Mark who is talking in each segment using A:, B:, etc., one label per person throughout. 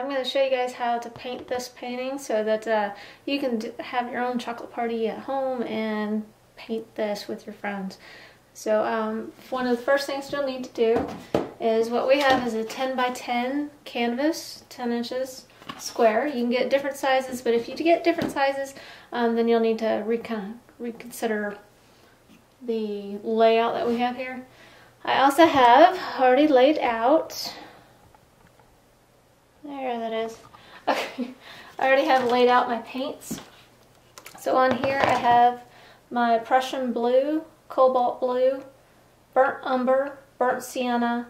A: I'm going to show you guys how to paint this painting so that you can have your own chocolate party at home and paint this with your friends. So one of the first things you'll need to do is what we have is a 10 by 10 canvas, 10 inches square. You can get different sizes, but if you get different sizes, then you'll need to reconsider the layout that we have here. I also have already laid out, there that is, okay, I already have laid out my paints. So on here I have my Prussian blue, cobalt blue, burnt umber, burnt sienna,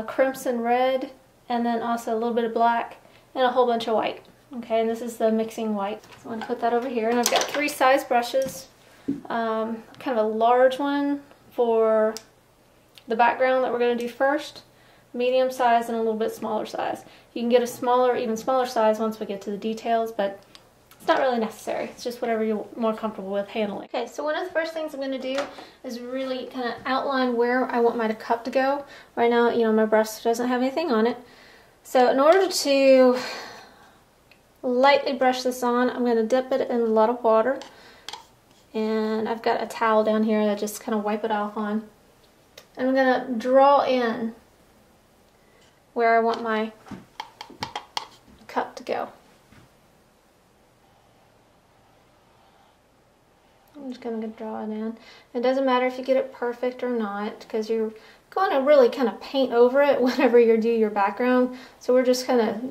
A: crimson red, and then also a little bit of black and a whole bunch of white. Okay, and this is the mixing white. So I'm going to put that over here, and I've got 3 size brushes. Kind of a large one for the background that we're going to do first, medium size, and a little bit smaller size. You can get a smaller, even smaller size once we get to the details, but it's not really necessary. It's just whatever you're more comfortable with handling. Okay, so one of the first things I'm going to do is really kind of outline where I want my cup to go. Right now, you know, my brush doesn't have anything on it. So in order to lightly brush this on, I'm going to dip it in a lot of water. And I've got a towel down here that I just kind of wipe it off on. And I'm going to draw in where I want my cup to go. I'm just going to draw it in. It doesn't matter if you get it perfect or not, because you're going to really kind of paint over it whenever you do your background. So we're just kind of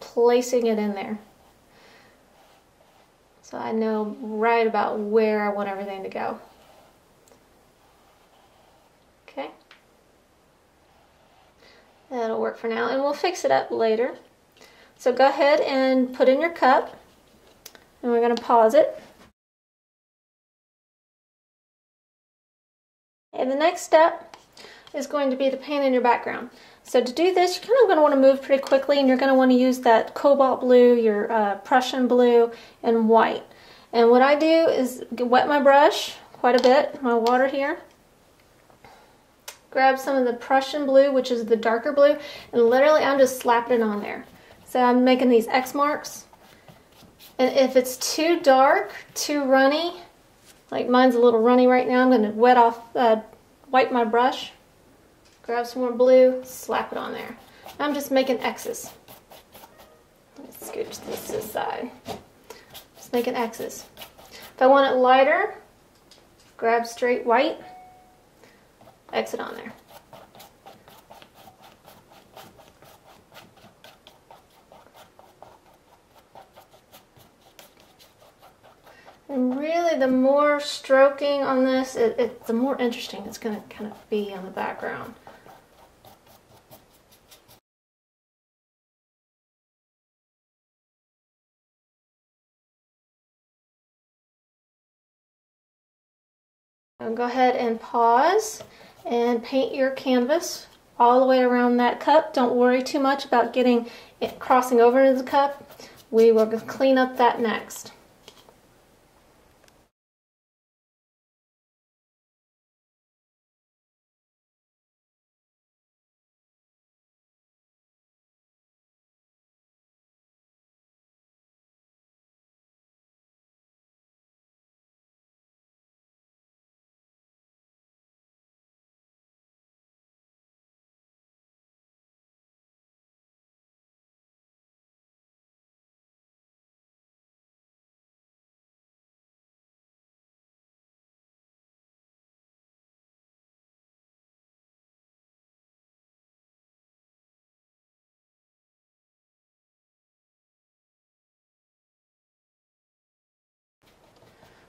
A: placing it in there. So I know right about where I want everything to go. Okay. That'll work for now, and we'll fix it up later. So go ahead and put in your cup, and we're going to pause it. And the next step is going to be to paint in your background. So to do this, you're kind of going to want to move pretty quickly, and you're going to want to use that cobalt blue, your Prussian blue, and white. And what I do is wet my brush quite a bit, my water here. Grab some of the Prussian blue, which is the darker blue, and literally I'm just slapping it on there. So I'm making these X marks. And if it's too dark, too runny, like mine's a little runny right now, I'm going to wipe my brush, grab some more blue, slap it on there. I'm just making X's. Let's scooch this to the side. Just making X's. If I want it lighter, grab straight white, X it on there. And really, the more stroking on this, the more interesting it's going to kind of be on the background. Go ahead and pause and paint your canvas all the way around that cup. Don't worry too much about getting it crossing over into the cup. We will clean up that next.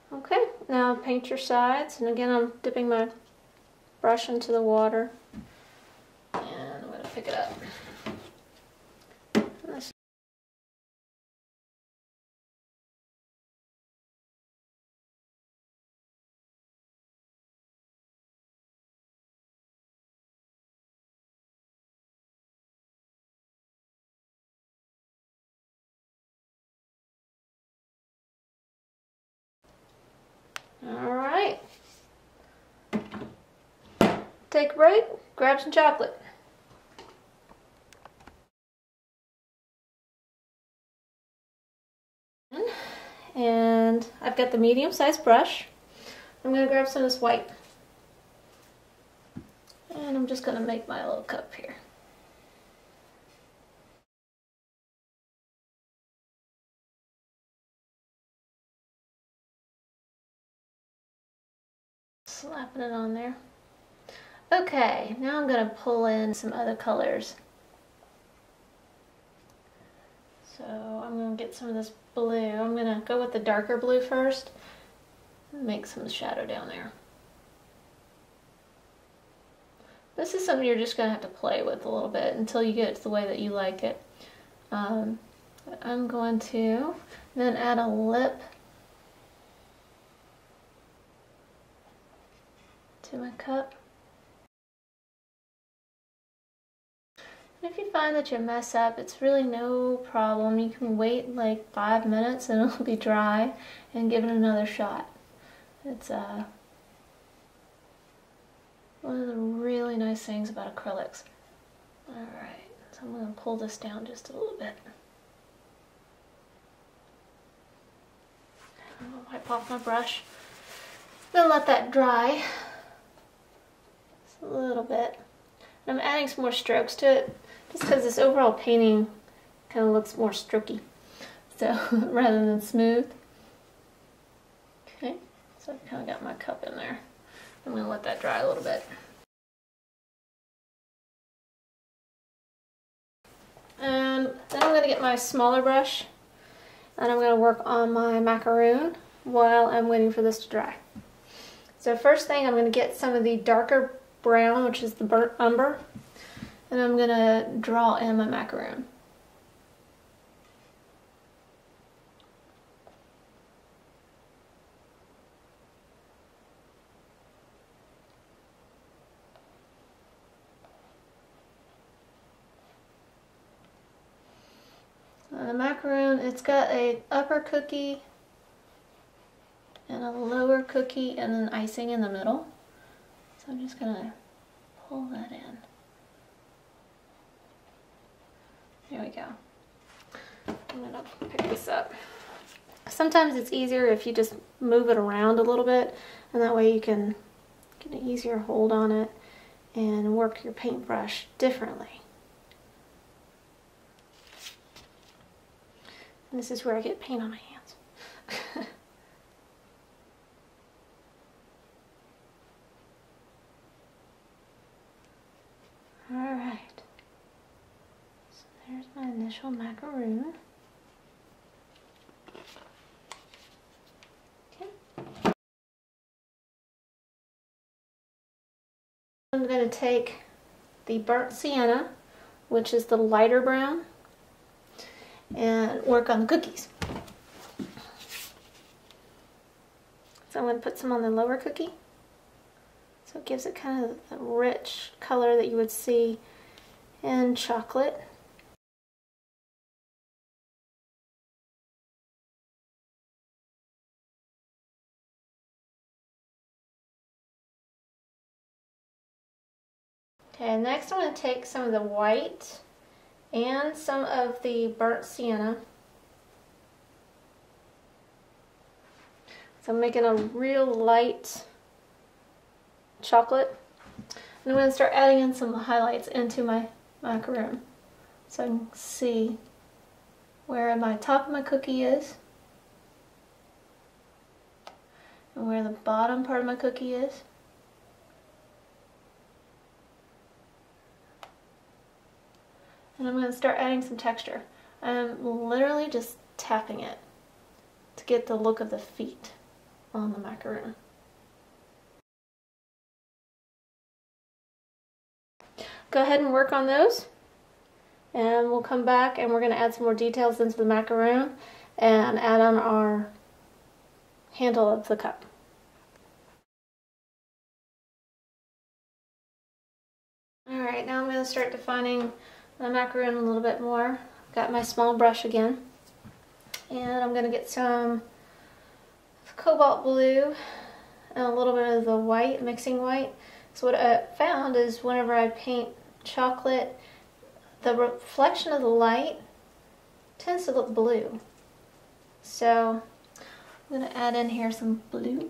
A: Okay, now paint your sides, and again I'm dipping my brush into the water, and I'm going to pick it up. Alright, take a break, grab some chocolate. and I've got the medium-sized brush. I'm going to grab some of this white, and I'm just going to make my little cup here. Slapping it on there. Okay, now I'm going to pull in some other colors. So I'm going to get some of this blue. I'm going to go with the darker blue first and make some shadow down there. This is something you're just going to have to play with a little bit until you get it to the way that you like it. I'm going to then add a lip to my cup. If you find that you mess up, it's really no problem. You can wait like 5 minutes and it'll be dry and give it another shot. It's one of the really nice things about acrylics. Alright, so I'm going to pull this down just a little bit. I'm going to wipe off my brush. I'm going to let that dry just a little bit. And I'm adding some more strokes to it, just because this overall painting kind of looks more strokey, so rather than smooth. Okay, so I've kind of got my cup in there. I'm going to let that dry a little bit. And then I'm going to get my smaller brush, and I'm going to work on my macaroon while I'm waiting for this to dry. So first thing, I'm going to get some of the darker brown, which is the burnt umber, and I'm going to draw in my macaroon. The macaroon, it's got a upper cookie and a lower cookie and an icing in the middle. So I'm just going to pull that in. There we go. I'm going to pick this up. Sometimes it's easier if you just move it around a little bit, and that way you can get an easier hold on it and work your paintbrush differently. And this is where I get paint on my hands. Alright, so there's my initial macaroon. Okay. I'm going to take the burnt sienna, which is the lighter brown, and work on the cookies. So I'm going to put some on the lower cookie. So it gives it kind of the rich color that you would see in chocolate. Okay, next I'm going to take some of the white and some of the burnt sienna. So I'm making a real light chocolate. And I'm going to start adding in some highlights into my macaroon, so I can see where my top of my cookie is and where the bottom part of my cookie is. And I'm going to start adding some texture. I'm literally just tapping it to get the look of the feet on the macaroon. Go ahead and work on those, and we'll come back and we're going to add some more details into the macaroon and add on our handle of the cup. Alright, now I'm going to start defining the macaroon a little bit more. I've got my small brush again, and I'm going to get some cobalt blue and a little bit of the white, mixing white. So what I found is whenever I paint chocolate, the reflection of the light tends to look blue. So I'm going to add in here some blue.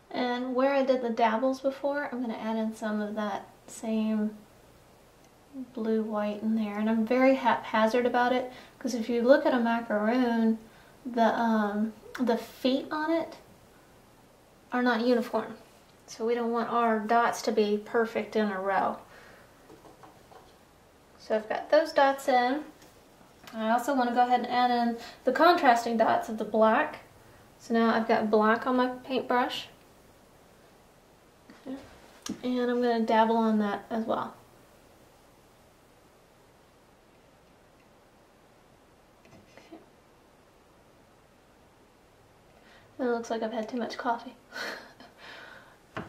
A: And where I did the dabbles before, I'm going to add in some of that same blue white in there. And I'm very haphazard about it, because if you look at a macaroon, the feet on it are not uniform. So we don't want our dots to be perfect in a row. So I've got those dots in. I also want to go ahead and add in the contrasting dots of the black. So now I've got black on my paintbrush. And I'm going to dabble on that as well. Okay. It looks like I've had too much coffee.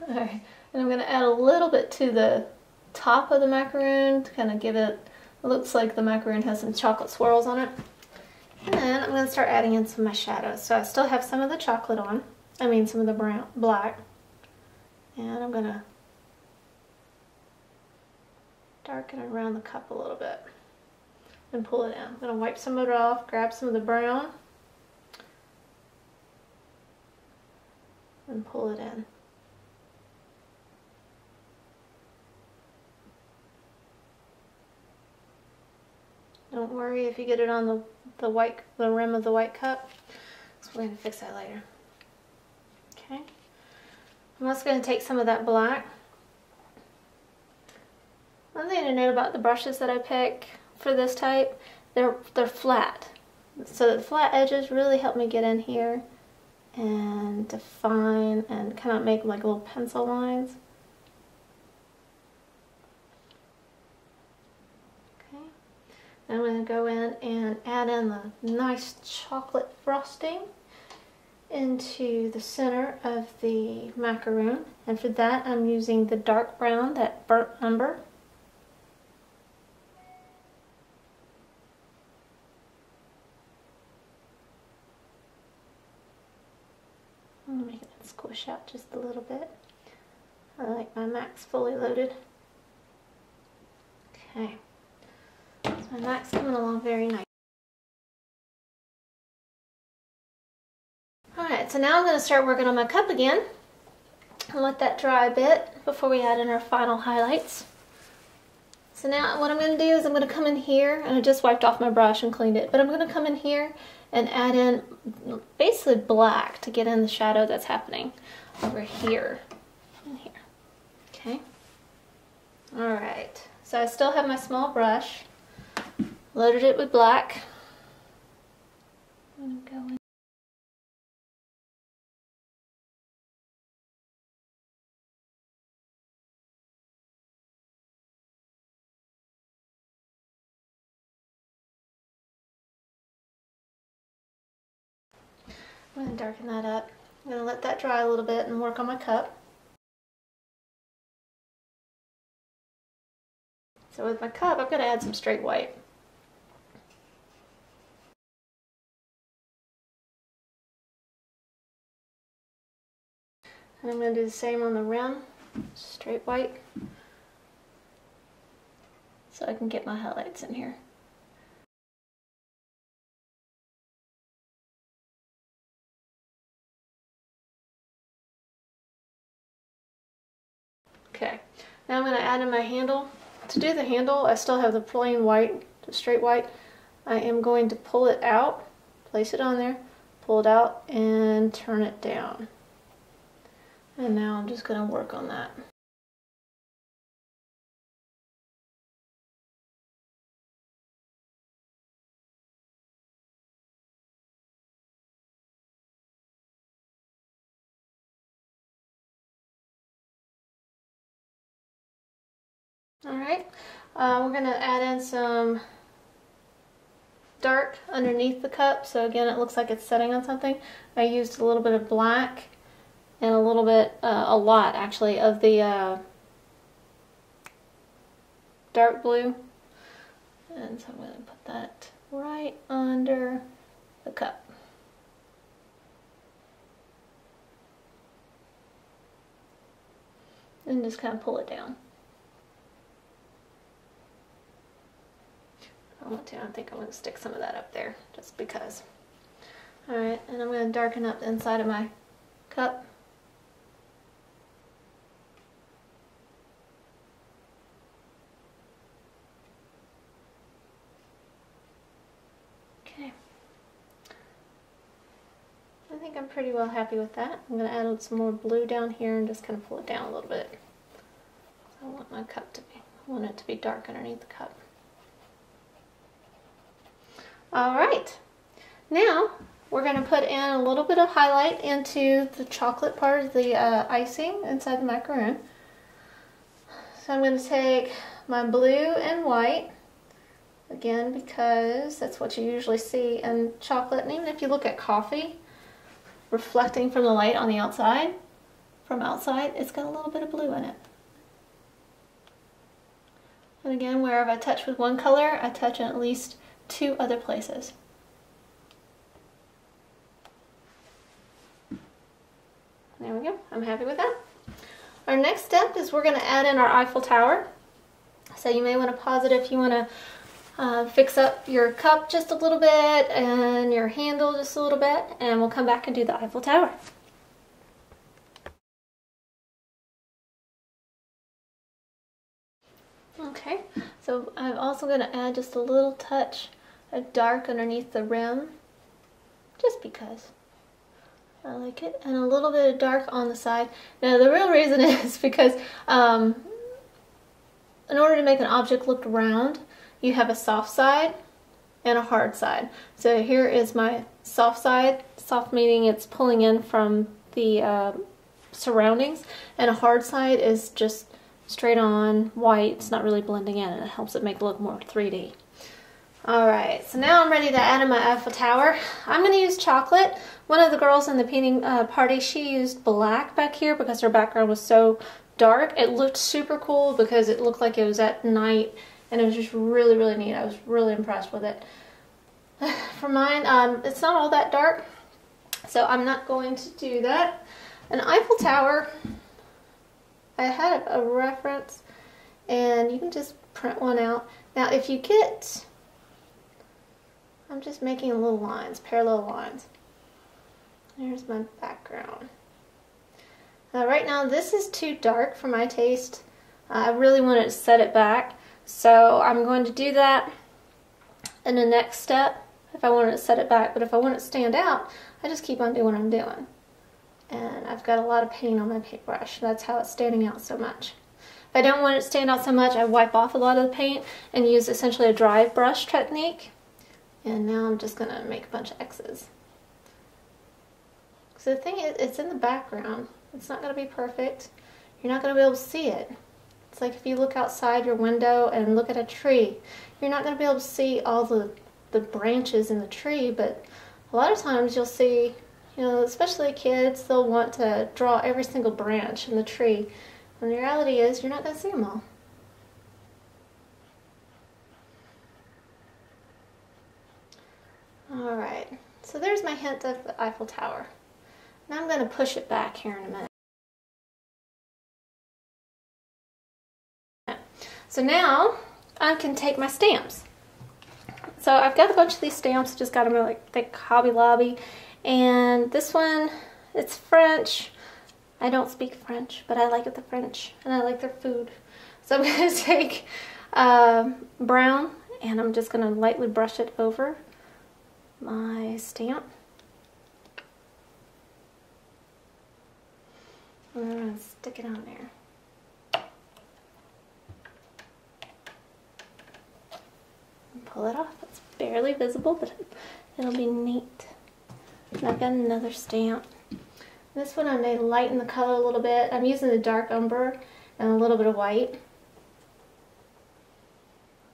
A: Alright, and I'm going to add a little bit to the top of the macaroon to kind of give it, it looks like the macaroon has some chocolate swirls on it. And then I'm going to start adding in some of my shadows. So I still have some of the chocolate on, some of the black. And I'm going to darken it around the cup a little bit and pull it in. I'm going to wipe some of it off, grab some of the brown, and pull it in. Don't worry if you get it on the rim of the white cup. So we're going to fix that later. Okay. I'm also going to take some of that black. One thing to note about the brushes that I pick for this type, they're flat. So the flat edges really help me get in here and define and kind of make like little pencil lines. Okay. Now I'm going to go in and add in the nice chocolate frosting into the center of the macaroon. And for that I'm using the dark brown, that burnt umber. I'm making it squish out just a little bit. I like my Mac's fully loaded. Okay, so my Mac's coming along very nice. Alright, so now I'm going to start working on my cup again and let that dry a bit before we add in our final highlights. So now what I'm going to do is I'm going to come in here, and I just wiped off my brush and cleaned it, but I'm going to come in here and add in basically black to get in the shadow that's happening over here and here. Okay. Alright, so I still have my small brush, loaded it with black. I'm going to go in. I'm going to darken that up. I'm going to let that dry a little bit and work on my cup. So with my cup, I'm going to add some straight white. And I'm going to do the same on the rim, straight white, so I can get my highlights in here. Okay, now I'm going to add in my handle. To do the handle, I still have the plain white, the straight white. I am going to pull it out, place it on there, pull it out, and turn it down. And now I'm just going to work on that. Alright, we're going to add in some dark underneath the cup, so again it looks like it's setting on something. I used a little bit of black and a little bit, a lot actually, of the dark blue. And so I'm going to put that right under the cup. and just kind of pull it down. I think I'm going to stick some of that up there just because. Alright, and I'm going to darken up the inside of my cup. Okay. I think I'm pretty well happy with that. I'm going to add some more blue down here and just kind of pull it down a little bit. I want my cup to be, I want it to be dark underneath the cup. Alright, now we're going to put in a little bit of highlight into the chocolate part of the icing inside the macaroon. So I'm going to take my blue and white, again because that's what you usually see in chocolate, and even if you look at coffee, reflecting from the light on the outside, from outside, it's got a little bit of blue in it. And again, wherever I touch with one color, I touch in at least 2 other places. There we go. I'm happy with that. Our next step is we're going to add in our Eiffel Tower. So you may want to pause it if you want to fix up your cup just a little bit and your handle just a little bit, and we'll come back and do the Eiffel Tower. Okay, so I'm also going to add just a little touch of dark underneath the rim, just because I like it, and a little bit of dark on the side. Now the real reason is because in order to make an object look round, you have a soft side and a hard side. So here is my soft side, soft meaning it's pulling in from the surroundings, and a hard side is just straight on white. It's not really blending in, and it helps it make it look more 3D. Alright, so now I'm ready to add in my Eiffel Tower. I'm going to use chocolate. One of the girls in the painting party, she used black back here because her background was so dark. It looked super cool because it looked like it was at night, and it was just really, really neat. I was really impressed with it. For mine, it's not all that dark, so I'm not going to do that. An Eiffel Tower, I had a reference, and you can just print one out. Now if you get, I'm just making little lines, parallel lines. There's my background. Right now this is too dark for my taste. I really wanted to set it back, so I'm going to do that in the next step if I wanted to set it back. But if I want it to stand out, I just keep on doing what I'm doing. And I've got a lot of paint on my paintbrush. That's how it's standing out so much. If I don't want it to stand out so much, I wipe off a lot of the paint and use essentially a dry brush technique. And now I'm just going to make a bunch of X's. So the thing is, it's in the background. It's not going to be perfect. You're not going to be able to see it. It's like if you look outside your window and look at a tree. You're not going to be able to see all the branches in the tree, but a lot of times you'll see, you know, especially kids, they'll want to draw every single branch in the tree. And the reality is, you're not going to see them all. Alright, so there's my hint of the Eiffel Tower. Now I'm going to push it back here in a minute. So now I can take my stamps. So I've got a bunch of these stamps, just got them in like thick Hobby Lobby. And this one, it's French. I don't speak French, but I like the French, and I like their food. So I'm going to take brown, and I'm just going to lightly brush it over my stamp. And I'm going to stick it on there. And pull it off. It's barely visible, but it'll be neat. And I've got another stamp. This one I may lighten the color a little bit. I'm using the dark umber and a little bit of white.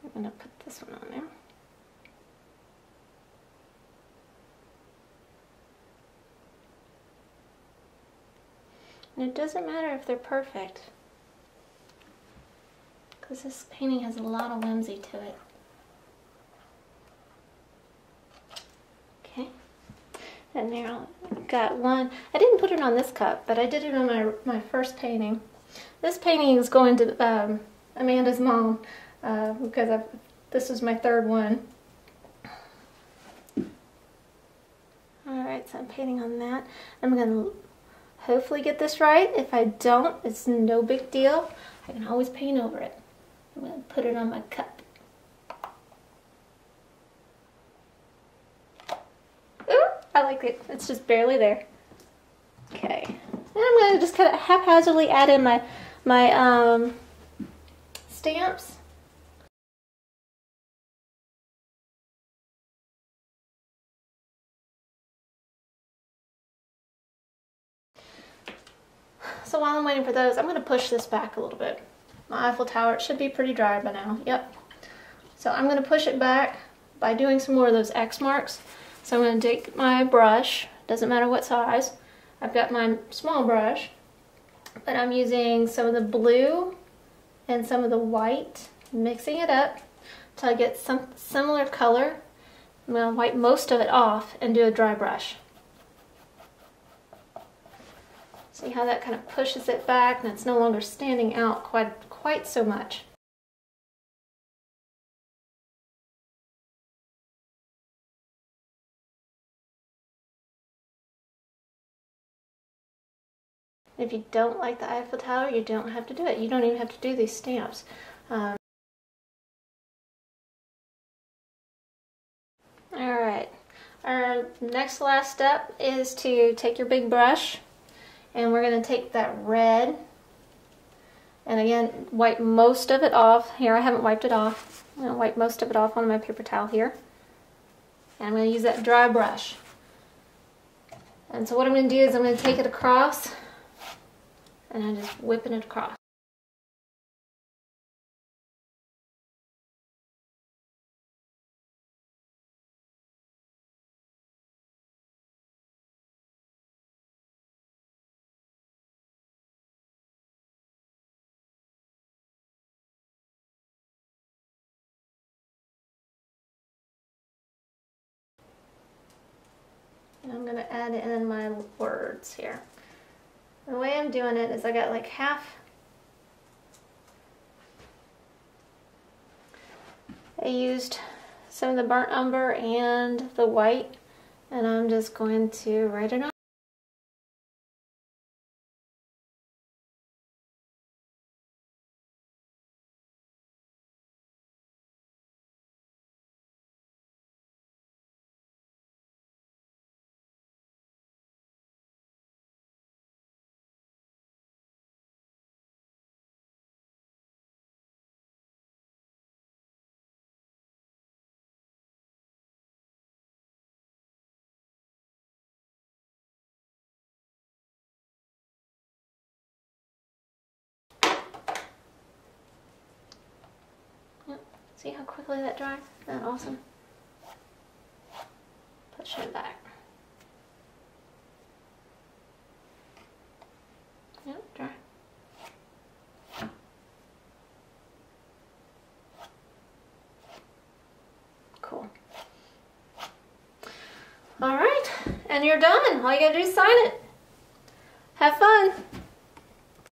A: I'm going to put this one on there. And it doesn't matter if they're perfect, because this painting has a lot of whimsy to it. Okay. And now I've got one. I didn't put it on this cup, but I did it on my first painting. This painting is going to Amanda's mom because this is my third one. Alright, so I'm painting on that. I'm going to hopefully get this right. If I don't, it's no big deal. I can always paint over it. I'm going to put it on my cup. Ooh, I like it. It's just barely there. Okay. And I'm going to just kind of haphazardly add in my stamps. So while I'm waiting for those, I'm going to push this back a little bit. My Eiffel Tower, it should be pretty dry by now. Yep. So I'm going to push it back by doing some more of those X marks. So I'm going to take my brush, doesn't matter what size. I've got my small brush, but I'm using some of the blue and some of the white, mixing it up until I get some similar color. I'm going to wipe most of it off and do a dry brush. See how that kind of pushes it back and it's no longer standing out quite so much. If you don't like the Eiffel Tower, you don't have to do it. You don't even have to do these stamps. Alright, our next last step is to take your big brush and we're going to take that red and again wipe most of it off. Here, I haven't wiped it off. I'm going to wipe most of it off on my paper towel here. And I'm going to use that dry brush. And so what I'm going to do is I'm going to take it across and I'm just whipping it across. And I'm going to add in my words here. The way I'm doing it is I got like half. I used some of the burnt umber and the white, and I'm just going to write it on. See how quickly that dries? Isn't that awesome? Push it back. Yep, dry. Cool. Alright, and you're done. All you gotta do is sign it. Have fun.